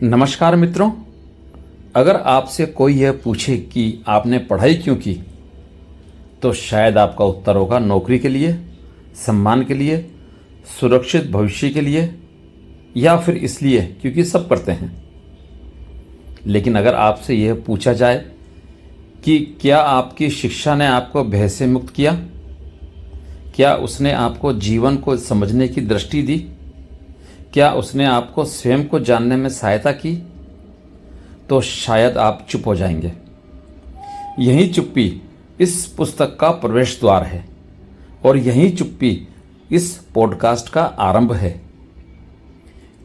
नमस्कार मित्रों। अगर आपसे कोई यह पूछे कि आपने पढ़ाई क्यों की, तो शायद आपका उत्तर होगा नौकरी के लिए, सम्मान के लिए, सुरक्षित भविष्य के लिए, या फिर इसलिए क्योंकि सब करते हैं। लेकिन अगर आपसे यह पूछा जाए कि क्या आपकी शिक्षा ने आपको भय से मुक्त किया, क्या उसने आपको जीवन को समझने की दृष्टि दी, क्या उसने आपको स्वयं को जानने में सहायता की, तो शायद आप चुप हो जाएंगे। यही चुप्पी इस पुस्तक का प्रवेश द्वार है और यही चुप्पी इस पॉडकास्ट का आरंभ है।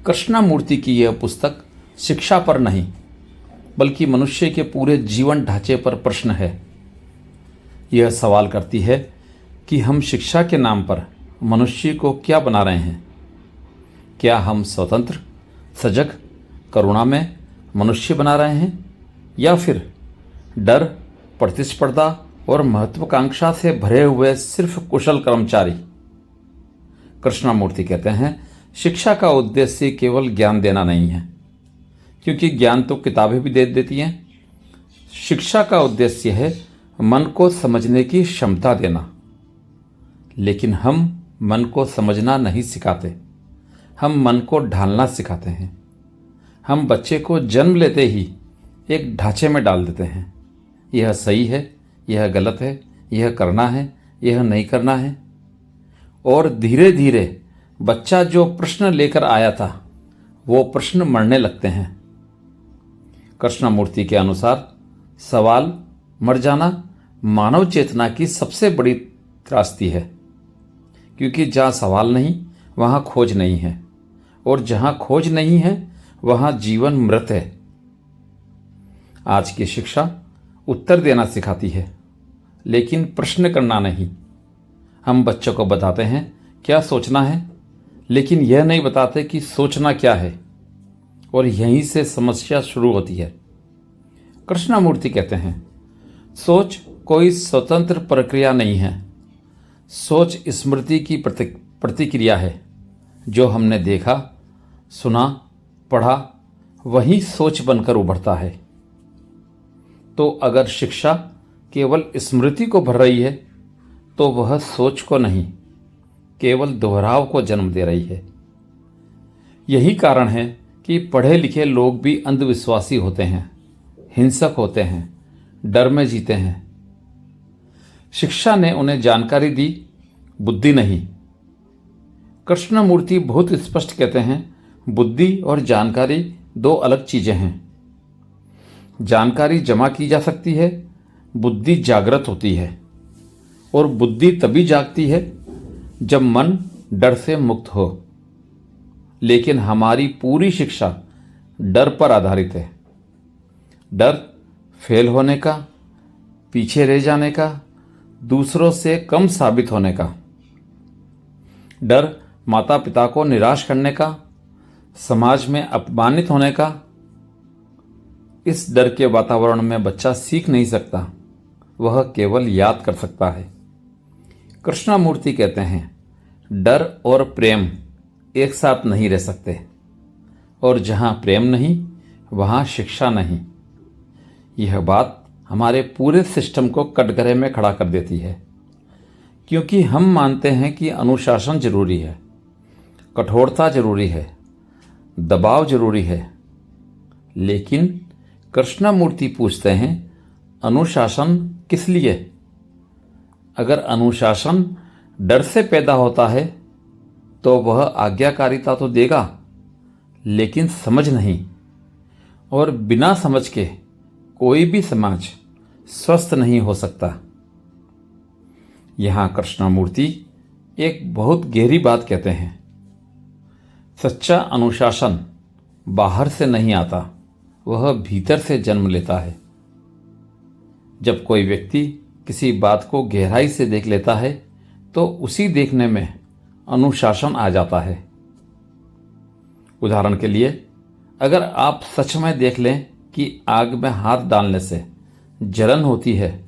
कृष्णमूर्ति की यह पुस्तक शिक्षा पर नहीं, बल्कि मनुष्य के पूरे जीवन ढांचे पर प्रश्न है। यह सवाल करती है कि हम शिक्षा के नाम पर मनुष्य को क्या बना रहे हैं। क्या हम स्वतंत्र, सजग, करुणामय मनुष्य बना रहे हैं, या फिर डर, प्रतिस्पर्धा और महत्वाकांक्षा से भरे हुए सिर्फ कुशल कर्मचारी। कृष्णमूर्ति कहते हैं, शिक्षा का उद्देश्य केवल ज्ञान देना नहीं है, क्योंकि ज्ञान तो किताबें भी दे देती हैं। शिक्षा का उद्देश्य है मन को समझने की क्षमता देना। लेकिन हम मन को समझना नहीं सिखाते, हम मन को ढालना सिखाते हैं। हम बच्चे को जन्म लेते ही एक ढांचे में डाल देते हैं। यह सही है, यह गलत है, यह करना है, यह नहीं करना है। और धीरे धीरे बच्चा जो प्रश्न लेकर आया था, वो प्रश्न मरने लगते हैं। कृष्णमूर्ति के अनुसार सवाल मर जाना मानव चेतना की सबसे बड़ी त्रासदी है, क्योंकि जहाँ सवाल नहीं वहाँ खोज नहीं है, और जहाँ खोज नहीं है वहाँ जीवन मृत है। आज की शिक्षा उत्तर देना सिखाती है, लेकिन प्रश्न करना नहीं। हम बच्चों को बताते हैं क्या सोचना है, लेकिन यह नहीं बताते कि सोचना क्या है, और यहीं से समस्या शुरू होती है। कृष्णमूर्ति कहते हैं, सोच कोई स्वतंत्र प्रक्रिया नहीं है। सोच स्मृति की प्रतिक्रिया है। जो हमने देखा, सुना, पढ़ा, वही सोच बनकर उभरता है। तो अगर शिक्षा केवल स्मृति को भर रही है, तो वह सोच को नहीं, केवल दोहराव को जन्म दे रही है। यही कारण है कि पढ़े लिखे लोग भी अंधविश्वासी होते हैं, हिंसक होते हैं, डर में जीते हैं। शिक्षा ने उन्हें जानकारी दी, बुद्धि नहीं। कृष्णमूर्ति बहुत स्पष्ट कहते हैं, बुद्धि और जानकारी दो अलग चीजें हैं। जानकारी जमा की जा सकती है, बुद्धि जागृत होती है। और बुद्धि तभी जागती है जब मन डर से मुक्त हो। लेकिन हमारी पूरी शिक्षा डर पर आधारित है। डर फेल होने का, पीछे रह जाने का, दूसरों से कम साबित होने का। डर माता पिता को निराश करने का, समाज में अपमानित होने का। इस डर के वातावरण में बच्चा सीख नहीं सकता, वह केवल याद कर सकता है। कृष्णमूर्ति कहते हैं, डर और प्रेम एक साथ नहीं रह सकते, और जहां प्रेम नहीं वहां शिक्षा नहीं। यह बात हमारे पूरे सिस्टम को कटघरे में खड़ा कर देती है, क्योंकि हम मानते हैं कि अनुशासन जरूरी है, कठोरता जरूरी है, दबाव जरूरी है। लेकिन कृष्णमूर्ति पूछते हैं, अनुशासन किस लिए? अगर अनुशासन डर से पैदा होता है, तो वह आज्ञाकारिता तो देगा, लेकिन समझ नहीं। और बिना समझ के कोई भी समाज स्वस्थ नहीं हो सकता। यहां कृष्णमूर्ति एक बहुत गहरी बात कहते हैं। सच्चा अनुशासन बाहर से नहीं आता, वह भीतर से जन्म लेता है। जब कोई व्यक्ति किसी बात को गहराई से देख लेता है, तो उसी देखने में अनुशासन आ जाता है। उदाहरण के लिए, अगर आप सच में देख लें कि आग में हाथ डालने से जलन होती है,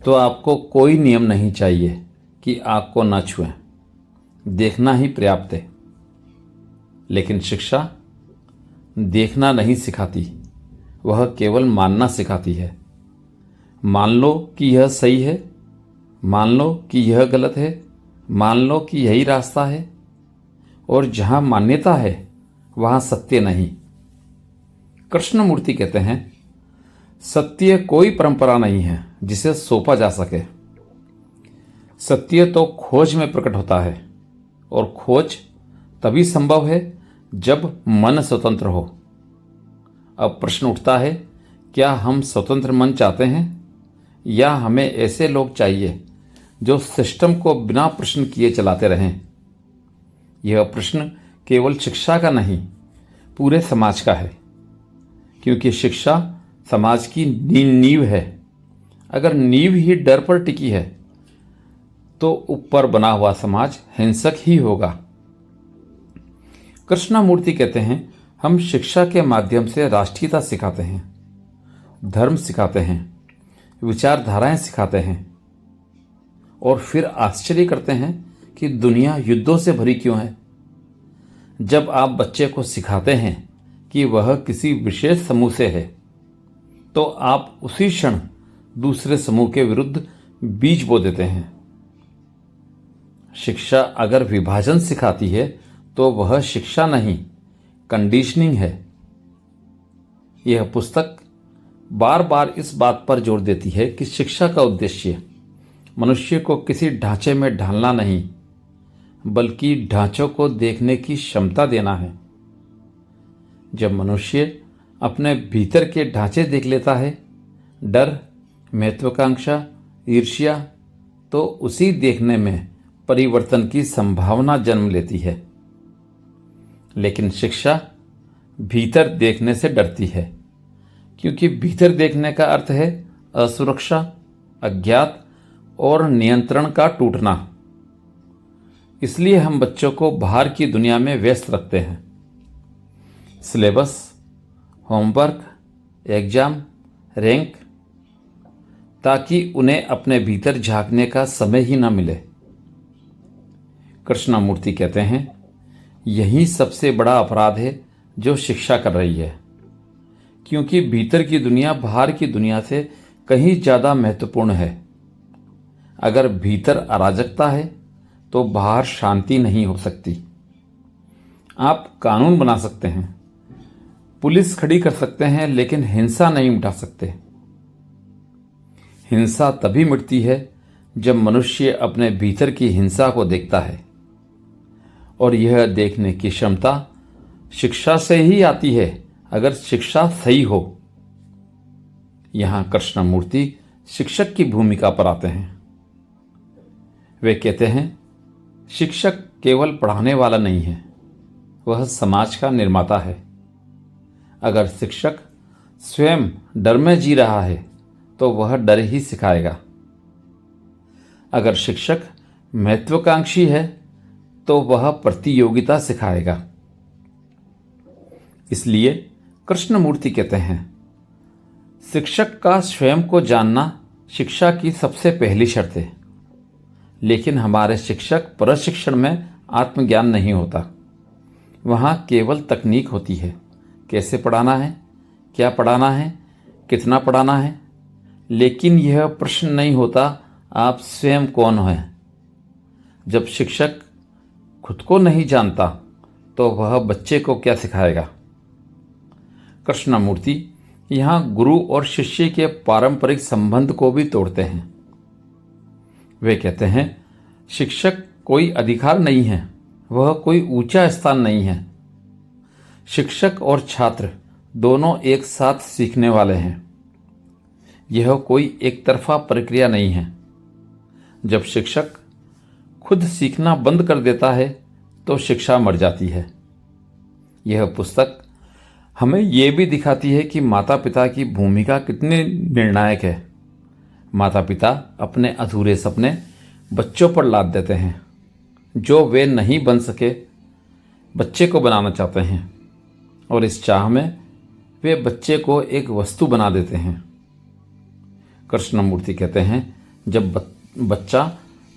तो आपको कोई नियम नहीं चाहिए कि आग को न छुएं, देखना ही पर्याप्त है। लेकिन शिक्षा देखना नहीं सिखाती, वह केवल मानना सिखाती है। मान लो कि यह सही है, मान लो कि यह गलत है, मान लो कि यही रास्ता है। और जहां मान्यता है वहां सत्य नहीं। कृष्णमूर्ति कहते हैं, सत्य कोई परंपरा नहीं है जिसे सौंपा जा सके। सत्य तो खोज में प्रकट होता है, और खोज तभी संभव है जब मन स्वतंत्र हो। अब प्रश्न उठता है, क्या हम स्वतंत्र मन चाहते हैं, या हमें ऐसे लोग चाहिए जो सिस्टम को बिना प्रश्न किए चलाते रहें? यह प्रश्न केवल शिक्षा का नहीं, पूरे समाज का है, क्योंकि शिक्षा समाज की नींव है। अगर नींव ही डर पर टिकी है तो ऊपर बना हुआ समाज हिंसक ही होगा। कृष्णमूर्ति कहते हैं, हम शिक्षा के माध्यम से राष्ट्रीयता सिखाते हैं, धर्म सिखाते हैं, विचारधाराएं सिखाते हैं, और फिर आश्चर्य करते हैं कि दुनिया युद्धों से भरी क्यों है। जब आप बच्चे को सिखाते हैं कि वह किसी विशेष समूह से है, तो आप उसी क्षण दूसरे समूह के विरुद्ध बीज बो देते हैं। शिक्षा अगर विभाजन सिखाती है तो वह शिक्षा नहीं, कंडीशनिंग है। यह पुस्तक बार बार इस बात पर जोर देती है कि शिक्षा का उद्देश्य मनुष्य को किसी ढांचे में ढालना नहीं, बल्कि ढांचों को देखने की क्षमता देना है। जब मनुष्य अपने भीतर के ढांचे देख लेता है, डर, महत्वाकांक्षा, ईर्ष्या, तो उसी देखने में परिवर्तन की संभावना जन्म लेती है। लेकिन शिक्षा भीतर देखने से डरती है, क्योंकि भीतर देखने का अर्थ है असुरक्षा, अज्ञात और नियंत्रण का टूटना। इसलिए हम बच्चों को बाहर की दुनिया में व्यस्त रखते हैं। सिलेबस, होमवर्क, एग्जाम, रैंक, ताकि उन्हें अपने भीतर झांकने का समय ही न मिले। कृष्णमूर्ति कहते हैं, यही सबसे बड़ा अपराध है जो शिक्षा कर रही है, क्योंकि भीतर की दुनिया बाहर की दुनिया से कहीं ज़्यादा महत्वपूर्ण है। अगर भीतर अराजकता है तो बाहर शांति नहीं हो सकती। आप कानून बना सकते हैं, पुलिस खड़ी कर सकते हैं, लेकिन हिंसा नहीं मिटा सकते। हिंसा तभी मिटती है जब मनुष्य अपने भीतर की हिंसा को देखता है, और यह देखने की क्षमता शिक्षा से ही आती है, अगर शिक्षा सही हो। यहां कृष्णमूर्ति शिक्षक की भूमिका पर आते हैं। वे कहते हैं, शिक्षक केवल पढ़ाने वाला नहीं है, वह समाज का निर्माता है। अगर शिक्षक स्वयं डर में जी रहा है तो वह डर ही सिखाएगा। अगर शिक्षक महत्वाकांक्षी है तो वह प्रतियोगिता सिखाएगा। इसलिए कृष्णमूर्ति कहते हैं, शिक्षक का स्वयं को जानना शिक्षा की सबसे पहली शर्त है। लेकिन हमारे शिक्षक प्रशिक्षण में आत्मज्ञान नहीं होता। वहाँ केवल तकनीक होती है, कैसे पढ़ाना है, क्या पढ़ाना है, कितना पढ़ाना है, लेकिन यह प्रश्न नहीं होता आप स्वयं कौन हैं। जब शिक्षक खुद को नहीं जानता तो वह बच्चे को क्या सिखाएगा। कृष्णमूर्ति यहाँ गुरु और शिष्य के पारंपरिक संबंध को भी तोड़ते हैं। वे कहते हैं, शिक्षक कोई अधिकार नहीं है, वह कोई ऊंचा स्थान नहीं है। शिक्षक और छात्र दोनों एक साथ सीखने वाले हैं। यह कोई एक तरफा प्रक्रिया नहीं है। जब शिक्षक खुद सीखना बंद कर देता है तो शिक्षा मर जाती है। यह पुस्तक हमें यह भी दिखाती है कि माता पिता की भूमिका कितनी निर्णायक है। माता पिता अपने अधूरे सपने बच्चों पर लाद देते हैं, जो वे नहीं बन सके बच्चे को बनाना चाहते हैं, और इस चाह में वे बच्चे को एक वस्तु बना देते हैं। कृष्णमूर्ति कहते हैं, जब बच्चा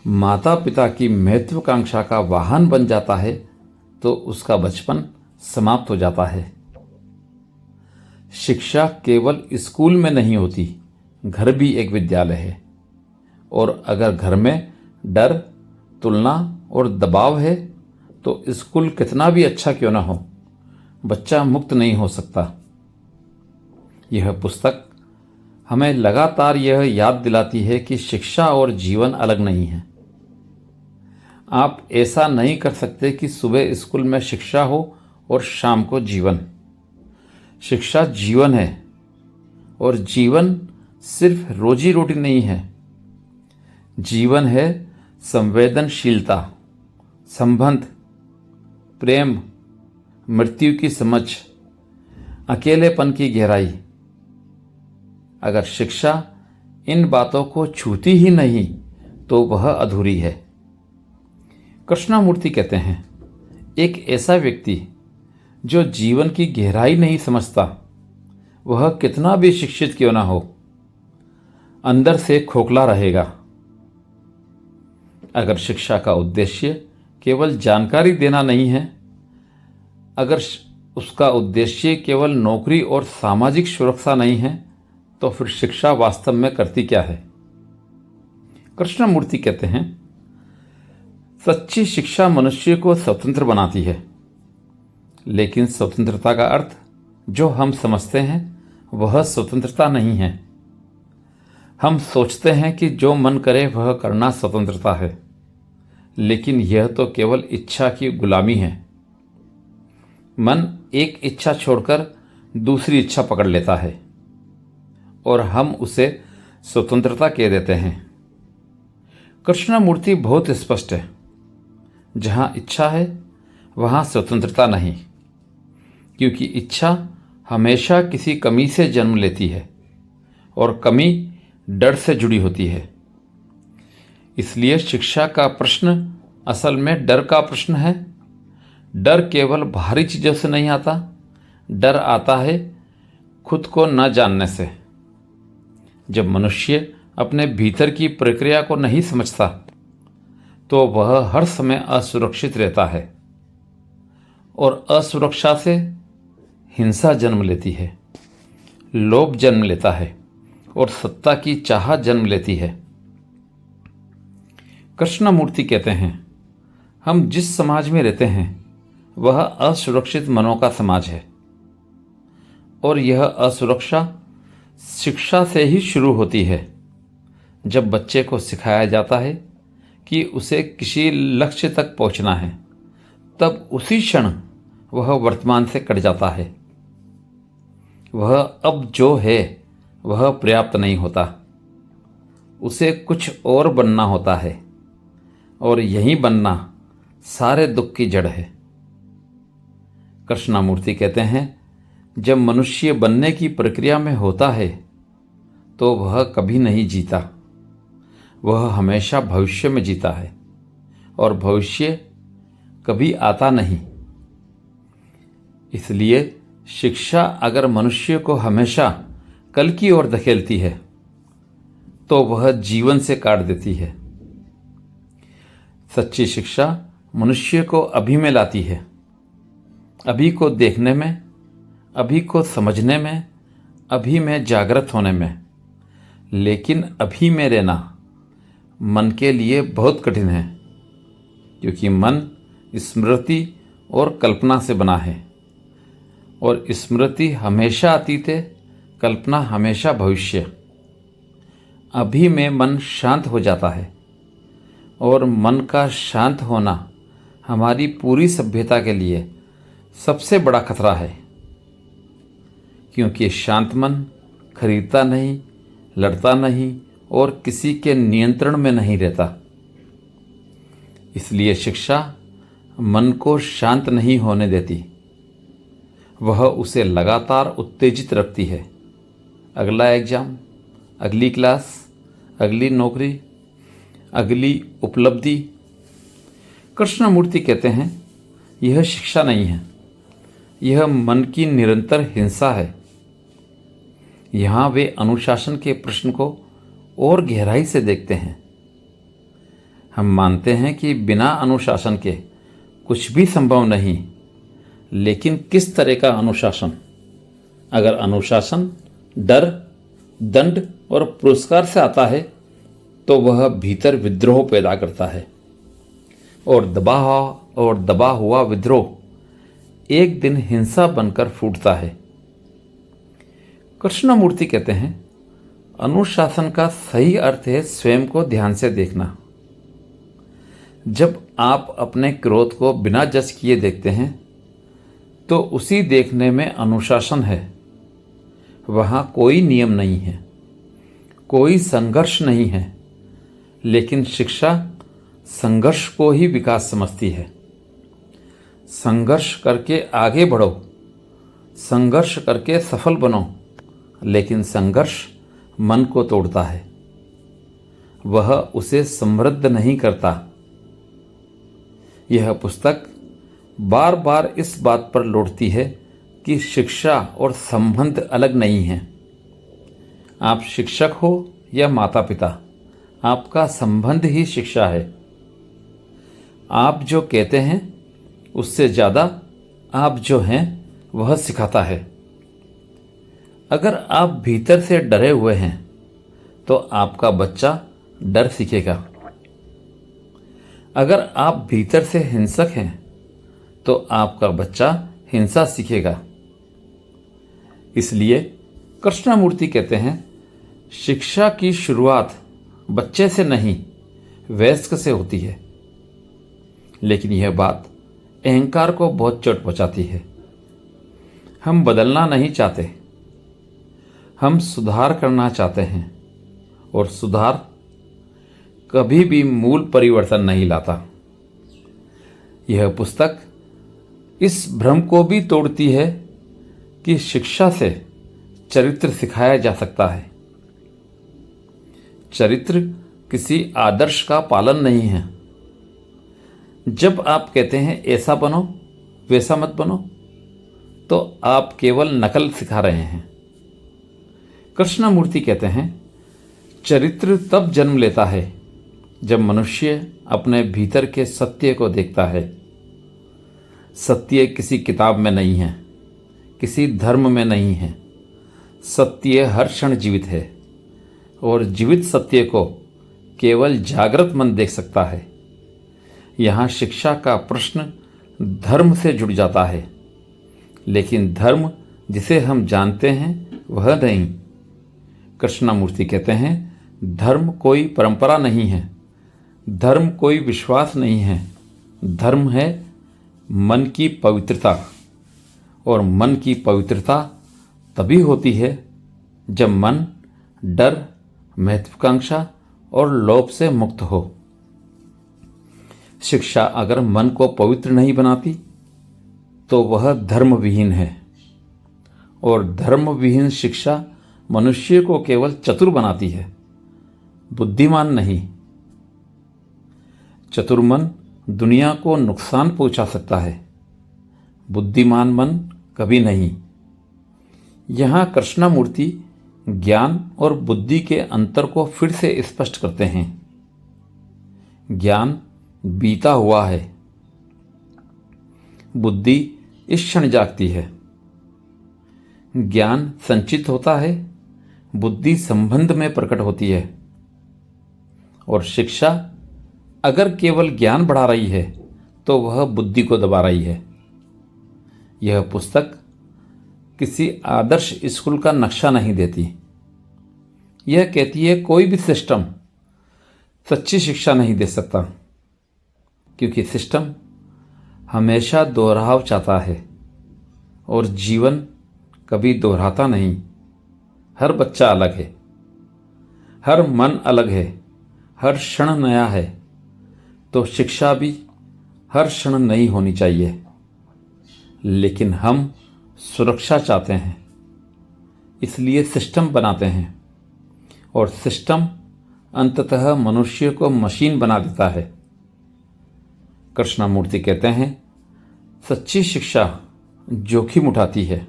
माता पिता की महत्वाकांक्षा का वाहन बन जाता है तो उसका बचपन समाप्त हो जाता है। शिक्षा केवल स्कूल में नहीं होती, घर भी एक विद्यालय है। और अगर घर में डर, तुलना और दबाव है तो स्कूल कितना भी अच्छा क्यों ना हो, बच्चा मुक्त नहीं हो सकता। यह पुस्तक हमें लगातार यह याद दिलाती है कि शिक्षा और जीवन अलग नहीं है। आप ऐसा नहीं कर सकते कि सुबह स्कूल में शिक्षा हो और शाम को जीवन। शिक्षा जीवन है, और जीवन सिर्फ रोजी रोटी नहीं है। जीवन है संवेदनशीलता, संबंध, प्रेम, मृत्यु की समझ, अकेलेपन की गहराई। अगर शिक्षा इन बातों को छूती ही नहीं तो वह अधूरी है। कृष्णमूर्ति कहते हैं, एक ऐसा व्यक्ति जो जीवन की गहराई नहीं समझता, वह कितना भी शिक्षित क्यों ना हो, अंदर से खोखला रहेगा। अगर शिक्षा का उद्देश्य केवल जानकारी देना नहीं है, अगर उसका उद्देश्य केवल नौकरी और सामाजिक सुरक्षा नहीं है, तो फिर शिक्षा वास्तव में करती क्या है? कृष्णमूर्ति कहते हैं, सच्ची शिक्षा मनुष्य को स्वतंत्र बनाती है, लेकिन स्वतंत्रता का अर्थ जो हम समझते हैं वह स्वतंत्रता नहीं है। हम सोचते हैं कि जो मन करे वह करना स्वतंत्रता है, लेकिन यह तो केवल इच्छा की गुलामी है। मन एक इच्छा छोड़कर दूसरी इच्छा पकड़ लेता है और हम उसे स्वतंत्रता कह देते हैं। कृष्णमूर्ति बहुत स्पष्ट है, जहाँ इच्छा है वहाँ स्वतंत्रता नहीं, क्योंकि इच्छा हमेशा किसी कमी से जन्म लेती है और कमी डर से जुड़ी होती है। इसलिए शिक्षा का प्रश्न असल में डर का प्रश्न है। डर केवल बाहरी चीज़ों से नहीं आता, डर आता है खुद को न जानने से। जब मनुष्य अपने भीतर की प्रक्रिया को नहीं समझता तो वह हर समय असुरक्षित रहता है, और असुरक्षा से हिंसा जन्म लेती है, लोभ जन्म लेता है और सत्ता की चाह जन्म लेती है। कृष्णमूर्ति कहते हैं, हम जिस समाज में रहते हैं वह असुरक्षित मनों का समाज है, और यह असुरक्षा शिक्षा से ही शुरू होती है। जब बच्चे को सिखाया जाता है कि उसे किसी लक्ष्य तक पहुंचना है, तब उसी क्षण वह वर्तमान से कट जाता है। वह अब जो है वह पर्याप्त नहीं होता, उसे कुछ और बनना होता है, और यही बनना सारे दुख की जड़ है। कृष्णमूर्ति कहते हैं, जब मनुष्य बनने की प्रक्रिया में होता है तो वह कभी नहीं जीता, वह हमेशा भविष्य में जीता है, और भविष्य कभी आता नहीं। इसलिए शिक्षा अगर मनुष्य को हमेशा कल की ओर धकेलती है तो वह जीवन से काट देती है। सच्ची शिक्षा मनुष्य को अभी में लाती है, अभी को देखने में, अभी को समझने में, अभी में जागृत होने में। लेकिन अभी में रहना मन के लिए बहुत कठिन है, क्योंकि मन स्मृति और कल्पना से बना है, और स्मृति हमेशा अतीत है, कल्पना हमेशा भविष्य। अभी में मन शांत हो जाता है, और मन का शांत होना हमारी पूरी सभ्यता के लिए सबसे बड़ा खतरा है, क्योंकि शांत मन खरीदता नहीं, लड़ता नहीं और किसी के नियंत्रण में नहीं रहता। इसलिए शिक्षा मन को शांत नहीं होने देती, वह उसे लगातार उत्तेजित रखती है। अगला एग्जाम, अगली क्लास, अगली नौकरी, अगली उपलब्धि। कृष्णमूर्ति कहते हैं, यह शिक्षा नहीं है, यह मन की निरंतर हिंसा है। यहाँ वे अनुशासन के प्रश्न को और गहराई से देखते हैं। हम मानते हैं कि बिना अनुशासन के कुछ भी संभव नहीं, लेकिन किस तरह का अनुशासन? अगर अनुशासन डर, दंड और पुरस्कार से आता है तो वह भीतर विद्रोह पैदा करता है और दबा हुआ विद्रोह एक दिन हिंसा बनकर फूटता है। कृष्णमूर्ति कहते हैं, अनुशासन का सही अर्थ है स्वयं को ध्यान से देखना। जब आप अपने क्रोध को बिना जज किए देखते हैं तो उसी देखने में अनुशासन है। वहाँ कोई नियम नहीं है, कोई संघर्ष नहीं है, लेकिन शिक्षा संघर्ष को ही विकास समझती है। संघर्ष करके आगे बढ़ो, संघर्ष करके सफल बनो, लेकिन संघर्ष मन को तोड़ता है, वह उसे समृद्ध नहीं करता। यह पुस्तक बार बार इस बात पर लौटती है कि शिक्षा और संबंध अलग नहीं हैं। आप शिक्षक हो या माता पिता, आपका संबंध ही शिक्षा है। आप जो कहते हैं उससे ज़्यादा आप जो हैं वह सिखाता है। अगर आप भीतर से डरे हुए हैं तो आपका बच्चा डर सीखेगा। अगर आप भीतर से हिंसक हैं तो आपका बच्चा हिंसा सीखेगा। इसलिए कृष्णमूर्ति कहते हैं, शिक्षा की शुरुआत बच्चे से नहीं वयस्क से होती है। लेकिन यह बात अहंकार को बहुत चोट पहुंचाती है। हम बदलना नहीं चाहते, हम सुधार करना चाहते हैं, और सुधार कभी भी मूल परिवर्तन नहीं लाता। यह पुस्तक इस भ्रम को भी तोड़ती है कि शिक्षा से चरित्र सिखाया जा सकता है। चरित्र किसी आदर्श का पालन नहीं है। जब आप कहते हैं ऐसा बनो वैसा मत बनो, तो आप केवल नकल सिखा रहे हैं। कृष्णमूर्ति कहते हैं, चरित्र तब जन्म लेता है जब मनुष्य अपने भीतर के सत्य को देखता है। सत्य किसी किताब में नहीं है, किसी धर्म में नहीं है। सत्य हर क्षण जीवित है, और जीवित सत्य को केवल जागृत मन देख सकता है। यहाँ शिक्षा का प्रश्न धर्म से जुड़ जाता है, लेकिन धर्म जिसे हम जानते हैं वह नहीं। कृष्णमूर्ति कहते हैं, धर्म कोई परंपरा नहीं है, धर्म कोई विश्वास नहीं है। धर्म है मन की पवित्रता, और मन की पवित्रता तभी होती है जब मन डर, महत्वाकांक्षा और लोभ से मुक्त हो। शिक्षा अगर मन को पवित्र नहीं बनाती तो वह धर्मविहीन है, और धर्मविहीन शिक्षा मनुष्य को केवल चतुर बनाती है, बुद्धिमान नहीं। चतुर मन दुनिया को नुकसान पहुंचा सकता है, बुद्धिमान मन कभी नहीं। यहाँ कृष्णमूर्ति ज्ञान और बुद्धि के अंतर को फिर से स्पष्ट करते हैं। ज्ञान बीता हुआ है, बुद्धि इस क्षण जागती है। ज्ञान संचित होता है, बुद्धि संबंध में प्रकट होती है। और शिक्षा अगर केवल ज्ञान बढ़ा रही है तो वह बुद्धि को दबा रही है। यह पुस्तक किसी आदर्श स्कूल का नक्शा नहीं देती। यह कहती है कोई भी सिस्टम सच्ची शिक्षा नहीं दे सकता, क्योंकि सिस्टम हमेशा दोहराव चाहता है और जीवन कभी दोहराता नहीं। हर बच्चा अलग है, हर मन अलग है, हर क्षण नया है। तो शिक्षा भी हर क्षण नई होनी चाहिए। लेकिन हम सुरक्षा चाहते हैं, इसलिए सिस्टम बनाते हैं, और सिस्टम अंततः मनुष्य को मशीन बना देता है। कृष्णमूर्ति कहते हैं, सच्ची शिक्षा जोखिम उठाती है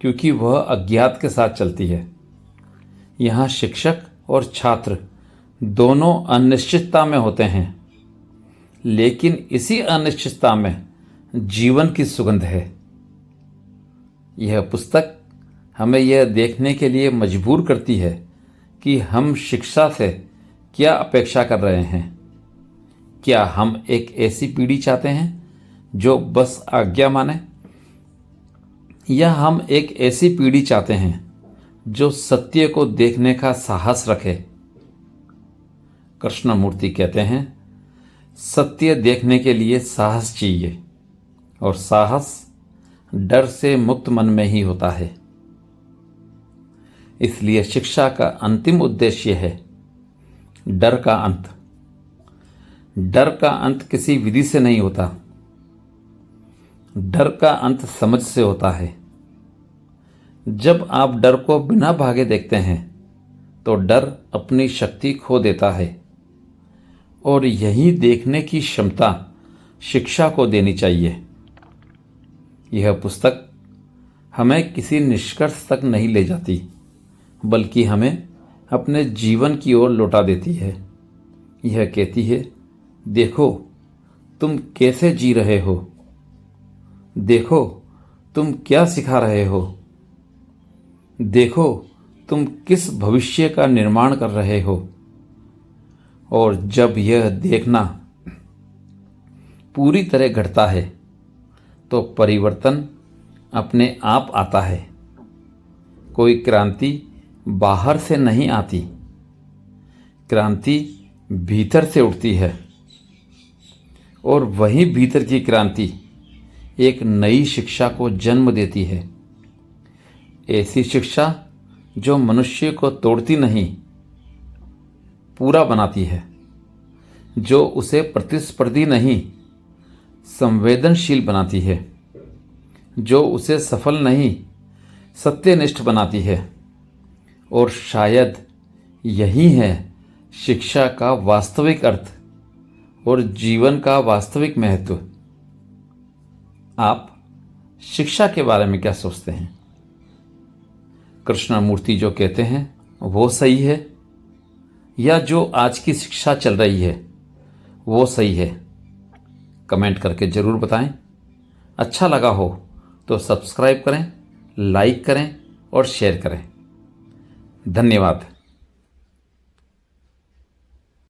क्योंकि वह अज्ञात के साथ चलती है। यहाँ शिक्षक और छात्र दोनों अनिश्चितता में होते हैं, लेकिन इसी अनिश्चितता में जीवन की सुगंध है। यह पुस्तक हमें यह देखने के लिए मजबूर करती है कि हम शिक्षा से क्या अपेक्षा कर रहे हैं। क्या हम एक ऐसी पीढ़ी चाहते हैं जो बस आज्ञा माने, या हम एक ऐसी पीढ़ी चाहते हैं जो सत्य को देखने का साहस रखे। कृष्णमूर्ति कहते हैं, सत्य देखने के लिए साहस चाहिए, और साहस डर से मुक्त मन में ही होता है। इसलिए शिक्षा का अंतिम उद्देश्य है डर का अंत। डर का अंत किसी विधि से नहीं होता, डर का अंत समझ से होता है। जब आप डर को बिना भागे देखते हैं तो डर अपनी शक्ति खो देता है, और यही देखने की क्षमता शिक्षा को देनी चाहिए। यह पुस्तक हमें किसी निष्कर्ष तक नहीं ले जाती, बल्कि हमें अपने जीवन की ओर लौटा देती है। यह कहती है, देखो तुम कैसे जी रहे हो, देखो तुम क्या सिखा रहे हो, देखो तुम किस भविष्य का निर्माण कर रहे हो। और जब यह देखना पूरी तरह घटता है तो परिवर्तन अपने आप आता है। कोई क्रांति बाहर से नहीं आती, क्रांति भीतर से उठती है, और वही भीतर की क्रांति एक नई शिक्षा को जन्म देती है। ऐसी शिक्षा जो मनुष्य को तोड़ती नहीं, पूरा बनाती है, जो उसे प्रतिस्पर्धी नहीं, संवेदनशील बनाती है, जो उसे सफल नहीं, सत्यनिष्ठ बनाती है। और शायद यही है शिक्षा का वास्तविक अर्थ और जीवन का वास्तविक महत्व। आप शिक्षा के बारे में क्या सोचते हैं? कृष्णमूर्ति जो कहते हैं वो सही है, या जो आज की शिक्षा चल रही है वो सही है? कमेंट करके ज़रूर बताएं। अच्छा लगा हो तो सब्सक्राइब करें, लाइक करें और शेयर करें। धन्यवाद।